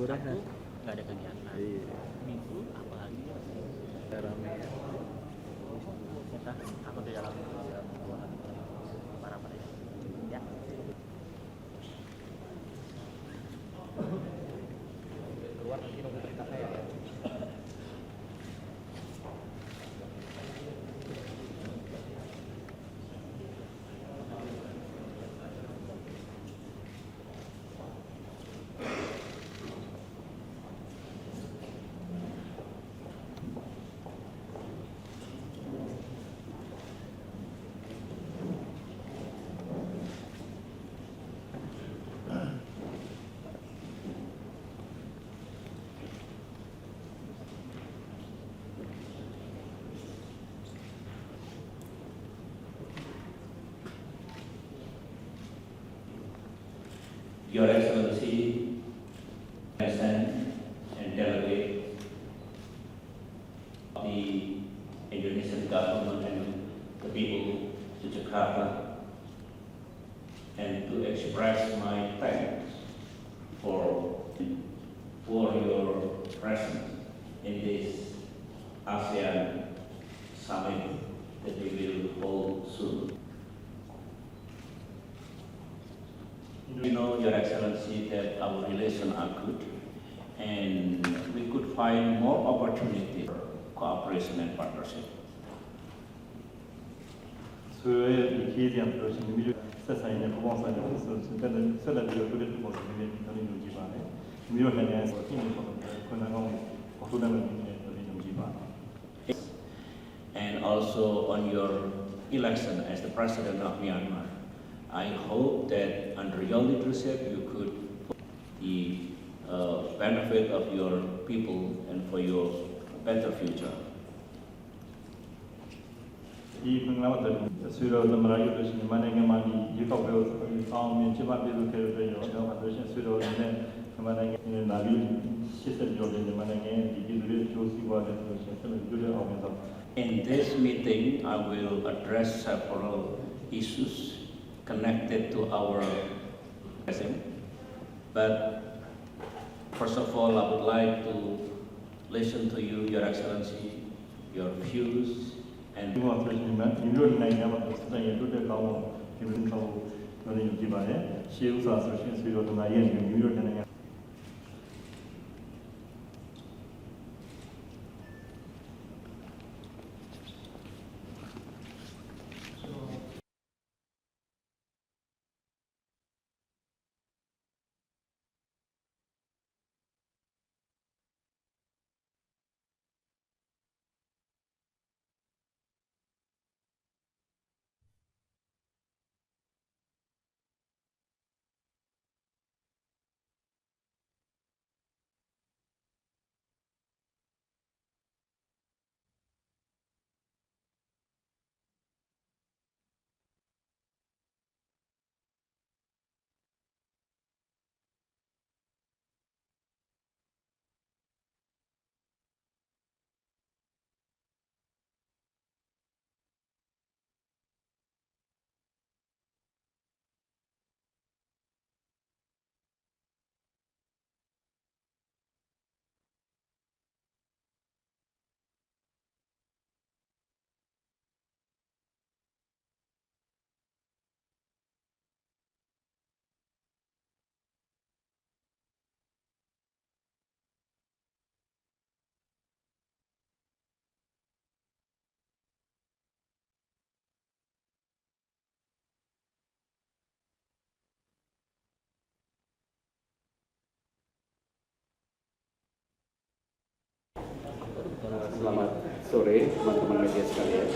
Sabtu nggak ada kegiatan. Iya. Minggu apalagi Rame ya. kita aku di dalam ruangan para pekerja. Ya. Keluar nanti nunggu cerita saya ya. Your Excellency, President and delegates of the Indonesian government and the people to Jakarta, and to express my thanks for your presence in this ASEAN summit that we will hold soon. We know, Your Excellency, that our relations are good and we could find more opportunity for cooperation and partnership. 수요일 기회에 앞두신 미주 세상의 보건사회에서 세대들을 그렇게 모습이 되는 기반에 미국에서 힘을 얻는 권한을 고소되는 되는 기반. And also on your election as the President of Myanmar, I hope that under your leadership you could put the benefit of your people and for your better future. 이 program마들 수요일에 말하기도 하시는 만약에 많이 유럽에서 다음에 지방에도 되어요. 만드신 수요일에 만약에 나비 시설 요리에 만약에 이들을 조시와 되는 것을 주려하면서 In this meeting, I will address several issues connected to our president. But first of all, I would like to listen to you, Your Excellency, your views, and 이와 들으시면 인류를 남은 세상의 루트 가운 기분하고 너는 기반에 시우사 쓰신 수요도 나의 인류를 되는 Selamat sore teman-teman media sekalian.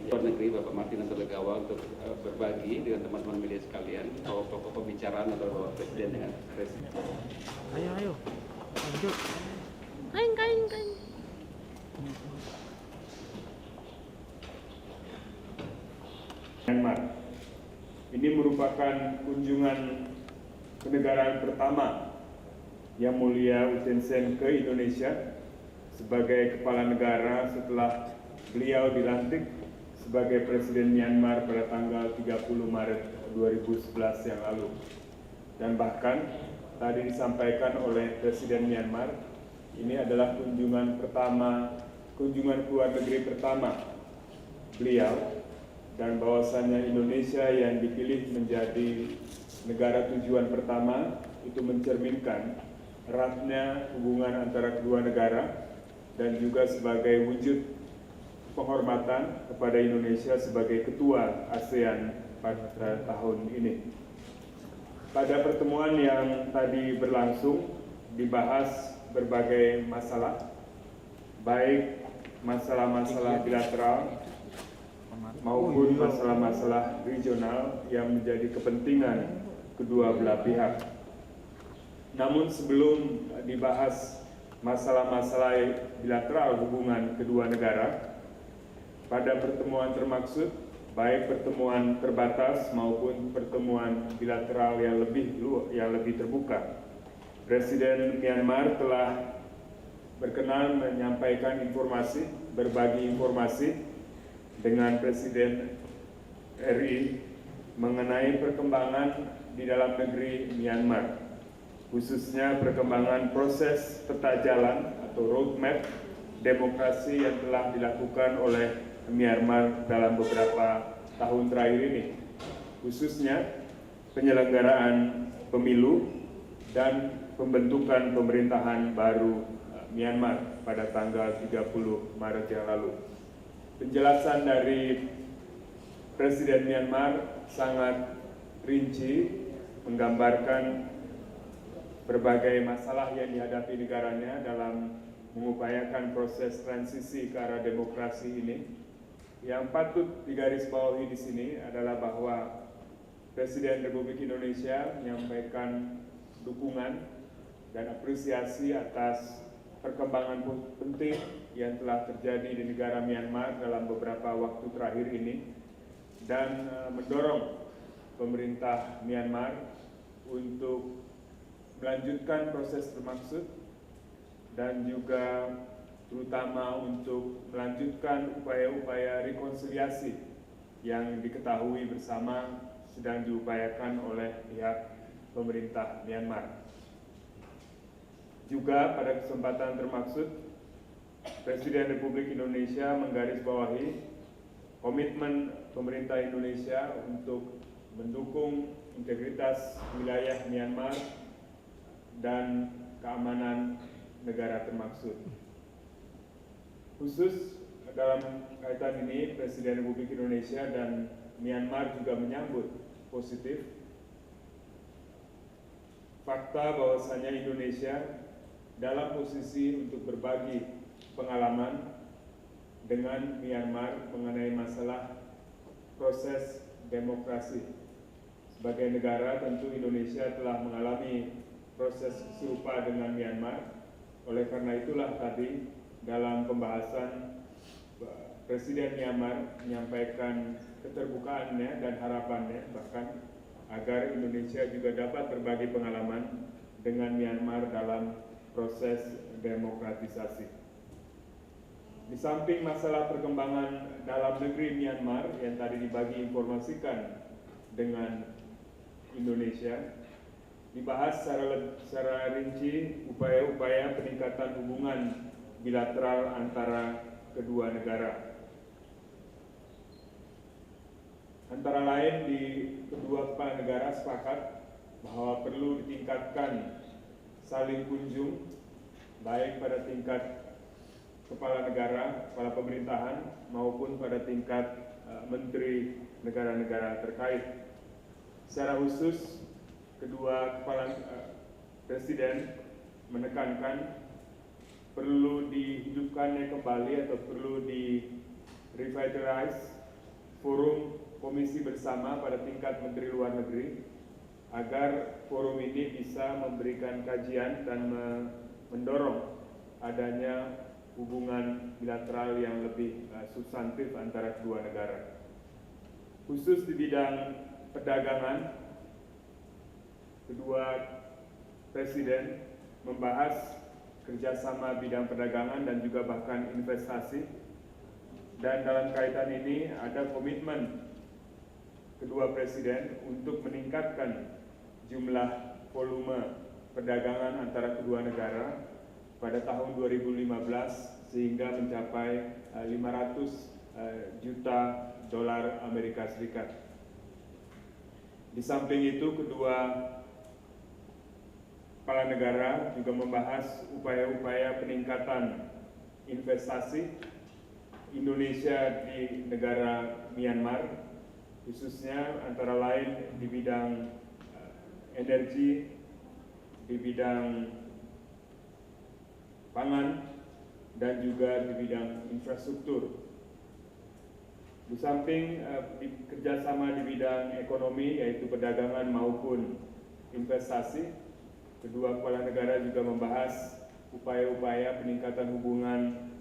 Luar negeri Bapak Martin Natalegawa untuk berbagi dengan teman-teman media sekalian pokok pembicaraan atau Bapak Presiden dengan Presiden. Ayo, lanjut. Kain. Myanmar. Ini merupakan kunjungan kenegaraan pertama Yang Mulia U Thein Sein ke Indonesia sebagai kepala negara setelah beliau dilantik sebagai Presiden Myanmar pada tanggal 30 Maret 2011 yang lalu. Dan bahkan tadi disampaikan oleh Presiden Myanmar, ini adalah kunjungan luar negeri pertama beliau, dan bahwasannya Indonesia yang dipilih menjadi negara tujuan pertama itu mencerminkan eratnya hubungan antara kedua negara dan juga sebagai wujud penghormatan kepada Indonesia sebagai ketua ASEAN pada tahun ini. Pada pertemuan yang tadi berlangsung dibahas berbagai masalah, baik masalah-masalah bilateral maupun masalah-masalah regional yang menjadi kepentingan kedua belah pihak. Namun sebelum dibahas masalah-masalah bilateral hubungan kedua negara, pada pertemuan termaksud, baik pertemuan terbatas maupun pertemuan bilateral yang lebih terbuka, Presiden Myanmar telah berkenan menyampaikan berbagi informasi dengan Presiden RI mengenai perkembangan di dalam negeri Myanmar, khususnya perkembangan proses peta jalan atau roadmap demokrasi yang telah dilakukan oleh Myanmar dalam beberapa tahun terakhir ini, khususnya penyelenggaraan pemilu dan pembentukan pemerintahan baru Myanmar pada tanggal 30 Maret yang lalu. Penjelasan dari Presiden Myanmar sangat rinci, menggambarkan berbagai masalah yang dihadapi negaranya dalam mengupayakan proses transisi ke arah demokrasi ini. Yang patut digarisbawahi di sini adalah bahwa Presiden Republik Indonesia menyampaikan dukungan dan apresiasi atas perkembangan penting yang telah terjadi di negara Myanmar dalam beberapa waktu terakhir ini, dan mendorong pemerintah Myanmar untuk melanjutkan proses termaksud dan juga terutama untuk melanjutkan upaya-upaya rekonsiliasi yang diketahui bersama sedang diupayakan oleh pihak pemerintah Myanmar. Juga pada kesempatan termaksud, Presiden Republik Indonesia menggarisbawahi komitmen pemerintah Indonesia untuk mendukung integritas wilayah Myanmar dan keamanan negara termaksud. Khusus dalam kaitan ini, Presiden Republik Indonesia dan Myanmar juga menyambut positif fakta bahwasanya Indonesia dalam posisi untuk berbagi pengalaman dengan Myanmar mengenai masalah proses demokrasi. Sebagai negara, tentu Indonesia telah mengalami proses serupa dengan Myanmar. Oleh karena itulah tadi dalam pembahasan Presiden Myanmar menyampaikan keterbukaannya dan harapannya bahkan agar Indonesia juga dapat berbagi pengalaman dengan Myanmar dalam proses demokratisasi. Di samping masalah perkembangan dalam negeri Myanmar yang tadi dibagi informasikan dengan Indonesia, dibahas secara rinci upaya-upaya peningkatan hubungan bilateral antara kedua negara. Antara lain, di kedua kepala negara sepakat bahwa perlu ditingkatkan saling kunjung baik pada tingkat kepala negara, kepala pemerintahan maupun pada tingkat menteri negara-negara terkait. Secara khusus, kedua kepala presiden menekankan perlu dihidupkannya kembali atau perlu di-revitalize forum komisi bersama pada tingkat Menteri Luar Negeri agar forum ini bisa memberikan kajian dan mendorong adanya hubungan bilateral yang lebih substantif antara kedua negara. Khusus di bidang perdagangan, kedua presiden membahas kerjasama bidang perdagangan dan juga bahkan investasi. Dan dalam kaitan ini ada komitmen kedua presiden untuk meningkatkan jumlah volume perdagangan antara kedua negara pada tahun 2015 sehingga mencapai 500 juta dolar Amerika Serikat. Di samping itu, kedua kepala negara juga membahas upaya-upaya peningkatan investasi Indonesia di negara Myanmar, khususnya antara lain di bidang energi, di bidang pangan, dan juga di bidang infrastruktur. Di samping kerjasama di bidang ekonomi, yaitu perdagangan maupun investasi, kedua kepala negara juga membahas upaya-upaya peningkatan hubungan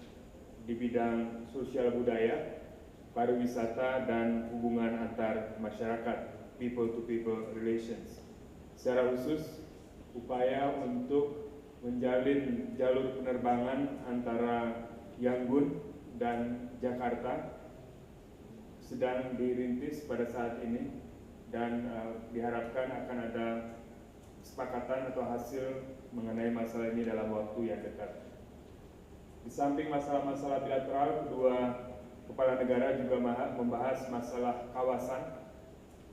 di bidang sosial budaya, pariwisata, dan hubungan antar masyarakat, people-to-people relations. Secara khusus, upaya untuk menjalin jalur penerbangan antara Yangon dan Jakarta sedang dirintis pada saat ini, dan diharapkan akan ada kesepakatan atau hasil mengenai masalah ini dalam waktu yang dekat. Di samping masalah-masalah bilateral, kedua kepala negara juga membahas masalah kawasan,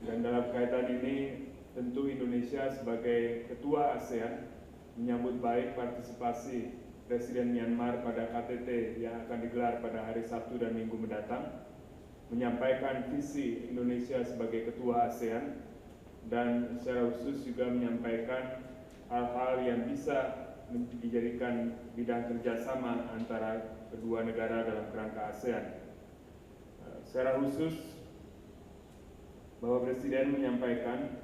dan dalam kaitan ini tentu Indonesia sebagai ketua ASEAN menyambut baik partisipasi Presiden Myanmar pada KTT yang akan digelar pada hari Sabtu dan Minggu mendatang, menyampaikan visi Indonesia sebagai ketua ASEAN, dan secara khusus juga menyampaikan hal-hal yang bisa dijadikan bidang kerjasama antara kedua negara dalam kerangka ASEAN. Secara khusus, Bapak Presiden menyampaikan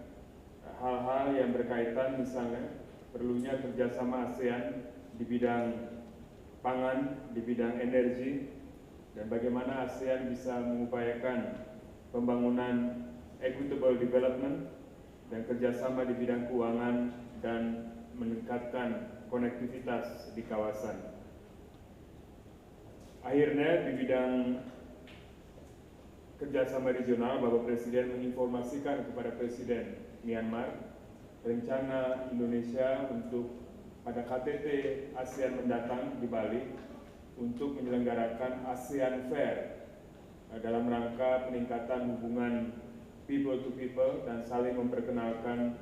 hal-hal yang berkaitan, misalnya perlunya kerjasama ASEAN di bidang pangan, di bidang energi, dan bagaimana ASEAN bisa mengupayakan pembangunan equitable development dan kerjasama di bidang keuangan dan meningkatkan konektivitas di kawasan. Akhirnya, di bidang kerjasama regional, Bapak Presiden menginformasikan kepada Presiden Myanmar rencana Indonesia untuk pada KTT ASEAN mendatang di Bali untuk menyelenggarakan ASEAN Fair dalam rangka peningkatan hubungan people to people dan saling memperkenalkan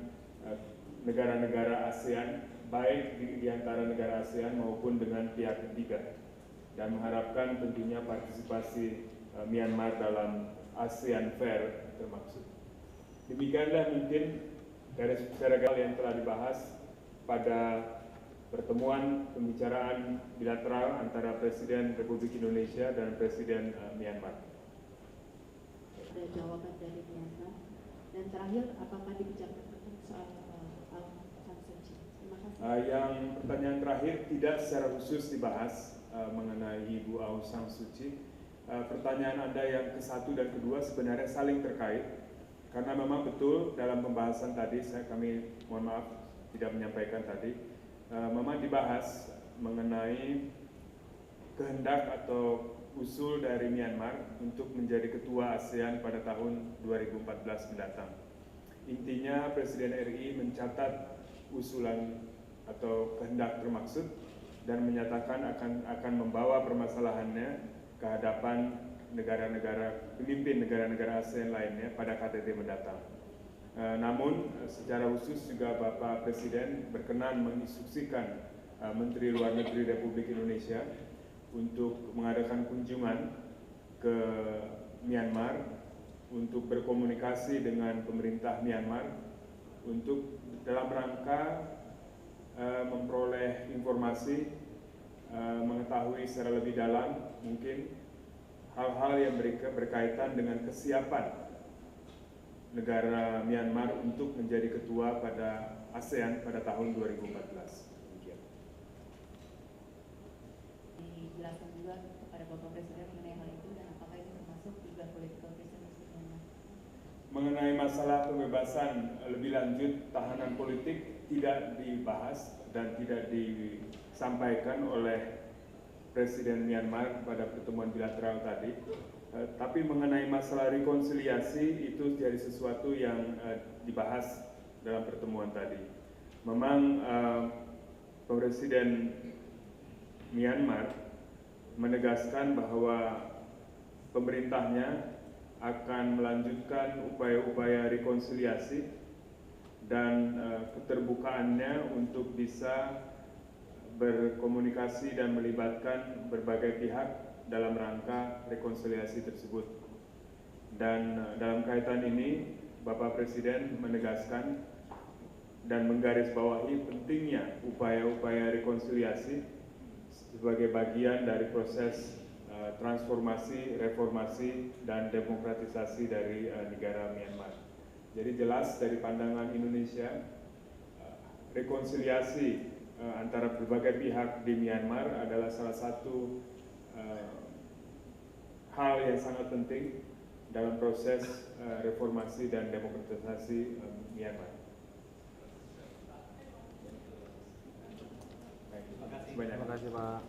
negara-negara ASEAN, baik di antara negara ASEAN maupun dengan pihak ketiga, dan mengharapkan tentunya partisipasi Myanmar dalam ASEAN Fair termaksud. Demikianlah mungkin dari secara yang telah dibahas pada pertemuan pembicaraan bilateral antara Presiden Republik Indonesia dan Presiden Myanmar. Ada jawaban dari Myanmar. Dan terakhir, apakah dibicarakan soal Aung San Suu Kyi? Terima kasih. Yang pertanyaan terakhir tidak secara khusus dibahas mengenai Ibu Aung San Suu Kyi. Pertanyaan Anda yang ke-1 dan ke-2 sebenarnya saling terkait, karena memang betul dalam pembahasan tadi kami mohon maaf tidak menyampaikan tadi. Memang dibahas mengenai kehendak atau usul dari Myanmar untuk menjadi ketua ASEAN pada tahun 2014 mendatang. Intinya Presiden RI mencatat usulan atau kehendak termaksud dan menyatakan akan membawa permasalahannya ke hadapan pemimpin negara-negara ASEAN lainnya pada KTT mendatang. Namun secara khusus juga Bapak Presiden berkenan menginstruksikan Menteri Luar Negeri Republik Indonesia untuk mengadakan kunjungan ke Myanmar untuk berkomunikasi dengan pemerintah Myanmar untuk dalam rangka memperoleh informasi, mengetahui secara lebih dalam mungkin hal-hal yang berkaitan dengan kesiapan negara Myanmar untuk menjadi ketua pada ASEAN pada tahun 2014. Demikian. Dijelaskan juga kepada Bapak Presiden mengenai hal itu, dan apakah itu termasuk juga political prisoners di Myanmar? Mengenai masalah pembebasan lebih lanjut tahanan politik tidak dibahas dan tidak disampaikan oleh Presiden Myanmar pada pertemuan bilateral tadi. Tapi mengenai masalah rekonsiliasi itu jadi sesuatu yang dibahas dalam pertemuan tadi. Memang Presiden Myanmar menegaskan bahwa pemerintahnya akan melanjutkan upaya-upaya rekonsiliasi dan keterbukaannya untuk bisa berkomunikasi dan melibatkan berbagai pihak dalam rangka rekonsiliasi tersebut. Dan dalam kaitan ini, Bapak Presiden menegaskan dan menggarisbawahi pentingnya upaya-upaya rekonsiliasi sebagai bagian dari proses transformasi, reformasi, dan demokratisasi dari negara Myanmar. Jadi jelas dari pandangan Indonesia, rekonsiliasi antara berbagai pihak di Myanmar adalah salah satu hal yang sangat penting dalam proses reformasi dan demokratisasi Myanmar. Terima kasih Pak.